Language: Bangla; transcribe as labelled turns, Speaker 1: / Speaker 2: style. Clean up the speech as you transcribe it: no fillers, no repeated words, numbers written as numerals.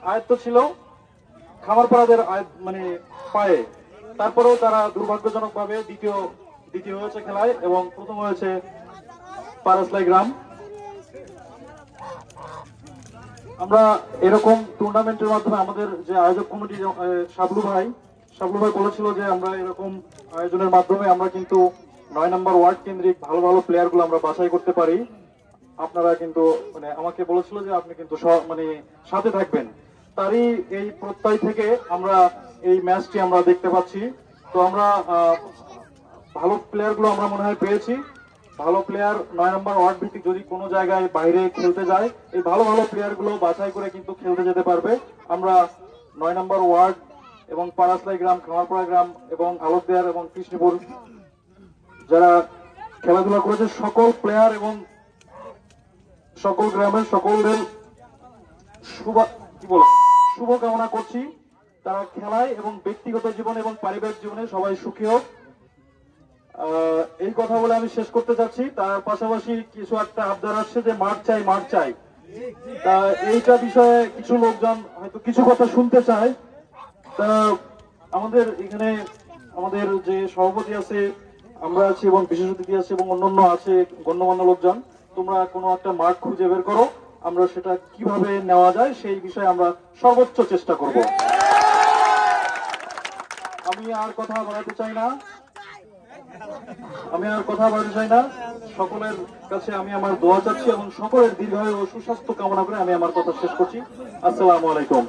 Speaker 1: আয়ত্ত ছিল খামারপাড়াদের মানে পায়ে, তারপরেও তারা দুর্ভাগ্যজনকভাবে দ্বিতীয় হয়েছে খেলায় এবং প্রথম হয়েছে পারসলাই গ্রাম। আমরা এরকম টুর্নামেন্টের মাধ্যমে আমাদের যে আয়োজক কমিটি শাবলু ভাই বলেছিল যে আমরা এরকম আয়োজনের মাধ্যমে আমরা কিন্তু 9 নম্বর ওয়ার্ড কেন্দ্রিক ভালো ভালো প্লেয়ার গুলো আমরা বাছাই করতে পারি। আপনারা কিন্তু মানে আমাকে বলেছিল যে আপনি কিন্তু মানে সাথে থাকবেন, তারই এই প্রত্যয় থেকে আমরা এই ম্যাচটি আমরা দেখতে পাচ্ছি। তো আমরা ভালো প্লেয়ার গুলো আমরা মনে হয় পেয়েছি। ভালো প্লেয়ার 9 নম্বর ওয়ার্ড ভিত্তিক যদি কোনো জায়গায় বাইরে খেলতে যায়, এই ভালো ভালো প্লেয়ার গুলো বাছাই করে কিন্তু খেলতে যেতে পারবে। আমরা 9 নম্বর ওয়ার্ড এবং পারাসলাই গ্রাম, খামারপাড়া গ্রাম এবং আলোকদিয়ার এবং কৃষ্ণপুর যারা খেলাধুলা করেছে সকল প্লেয়ার এবং সকল গ্রামের সকলদের শুভ কামনা করছি। তারা খেলায় এবং ব্যক্তিগত জীবনে এবং পারিবারিক জীবনে সবাই সুখী হোক। এই কথা বলে আমি শেষ করতে চাচ্ছি। তার পাশাপাশি কিছু একটা আবদার আসছে যে মাঠ চাই। তা এইটা বিষয়ে কিছু লোকজন হয়তো কিছু কথা শুনতে চায়। তা আমাদের এখানে আমাদের যে সভাপতি আছে, আমরা আছি এবং বিশেষ অতিথি আছে এবং অন্যান্য আছে গণ্যমান্য লোকজন, তোমরা কোনো একটা মাঠ খুঁজে বের করো, আমরা সেটা কিভাবে নেওয়া যায় সেই বিষয়ে আমরা সর্বোচ্চ চেষ্টা করব। আমি আর কথা বাড়াতে চাই না। সকলের কাছে আমি আমার দোয়া চাচ্ছি এবং সকলের দীর্ঘায়ু ও সুস্বাস্থ্য কামনা করে আমি আমার কথা শেষ করছি। আসসালামু আলাইকুম।